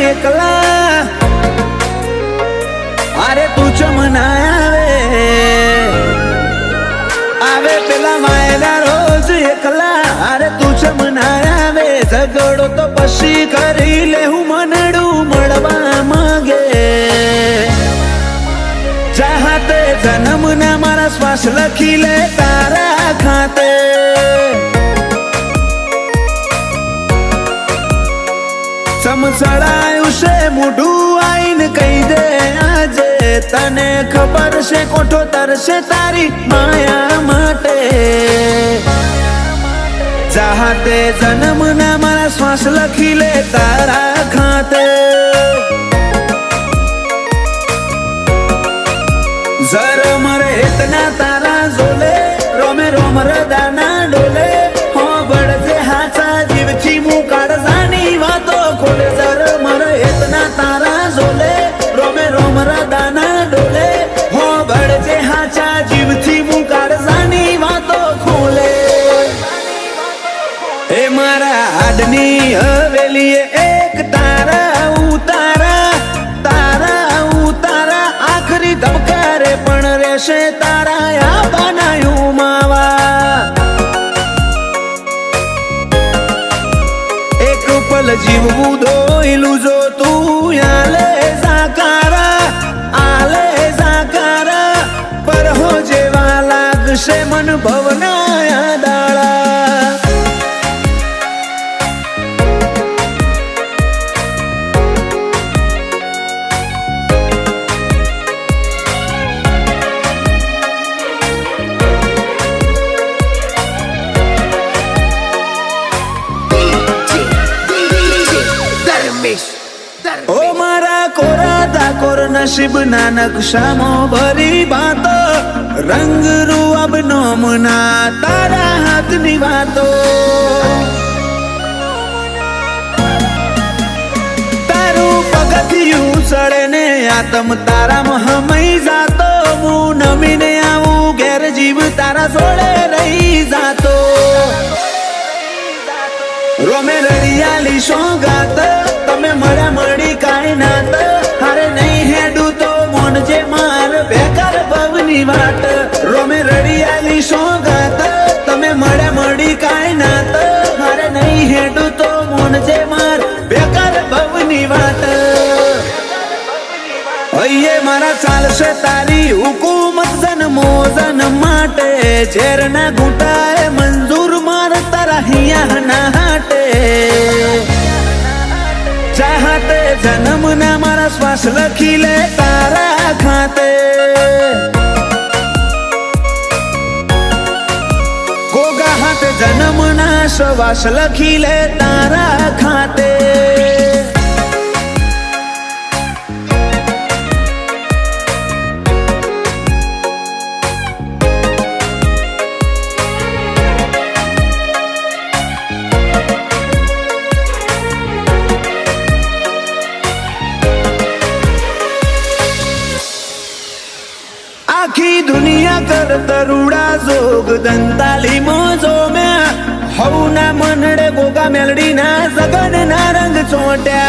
એકલા અરે તું ચમના આવે પેલા વાયલા રોજ એકલા અરે તું ચમના આવે ઝઘડો તો પછી કરી લે હું મનડું મળવા માંગે ચાહતે જન્મના મારા શ્વાસ લખી લે તારા ખાતે સમસળાયું છે મોઢું આઈને કહી દે આજે તને ખબર છે કોઠો તરશે તારી માયા માટે ચાહતે જન્મના મારા શ્વાસ લખી લે તારા ખાતે जर मरे इतना तारा जोले रोमे रोम रदाना डोले हो बड़जे हाचा जीवची मुकाड जानी वातो खोले जर मरे इतना तारा जोले रोमे रोम रदाना डोले हो बड़जे हाचा जीवची मुकाड जानी वातो खोले ए मारा आडनी हवेली एक तारा उतारा तारा उतारा आखरी धबकारे पण रेशे तारा या बनायू मावा एक पल जीवू दोइलू जो तू आले जाकारा पर हो जेवा लागशे मन भवनाया दाळा ओ मारा कोरा दाकोर नसीब ना नक्शामो भरी बातो रंग रूअब नोमना तारा हाथनी वातो तारू पगथियू चढ़े ने आतम तारा महमई जातो मु नमीने आऊ घेर जीव तारा जोड़े रही जातो रोमे रड़ियाली सोगात तमे मरा मड़ी काई नात हारे नहीं हेडू तो मोन जे मार बेकार भवनी वाट रोमे रड़ियाली सोगात तमे मरा मड़ी काई नात हारे नहीं हेडू तो मोन जे मार बेकार भवनी वाट अये मारा चालशे तारी हुकूमत जन्मो जन्म माटे झेरना घूंटाए मंजूर मार तारा हिया ना हाटे चाहते जन्मना मारा श्वास लखी ले तारा खाते गोगा हाथ जन्मना श्वास लखी ले तारा खाते आखी दुनिया कर तरुड़ा जोग दंताली मोजो में हौना मनड़े गोगा मेलडी ना जगन ना रंग चोट्या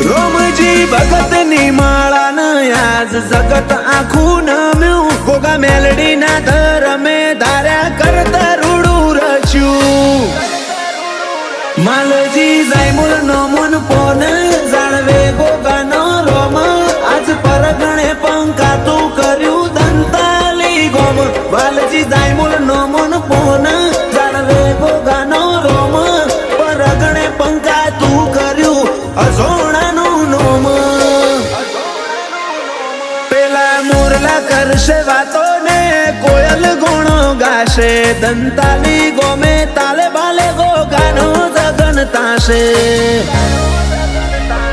रोमजी भगत नी माळा न आज जगत आखू न म्यू गोगा मेलडी ना धर में धार्या कर तरुडू रच्यू मालजी जायमुल नोमुन पोन जाणवे गोगा नो रोम आज परगणे पंका तू कर्यू दंताली गोम मालजी जायमुल नोमुन पोन जाणवे गोगा नो रोम परगणे पंका तू कर्यू अजोणा नो नोम पेला मोरला करशे वातो ने कोयल गुणो गाशे दंताली गोमे ताले बाले गोगानो जगन ताशे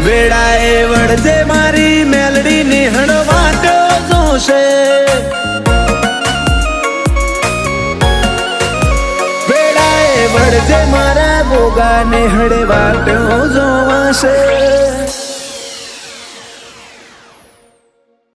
वेड़ाए वड़जे मारी मेलडी निहण वाटो जोशे वेड़ाए वड़जे मारा गोगा निहड़ वाटो जोवाशे।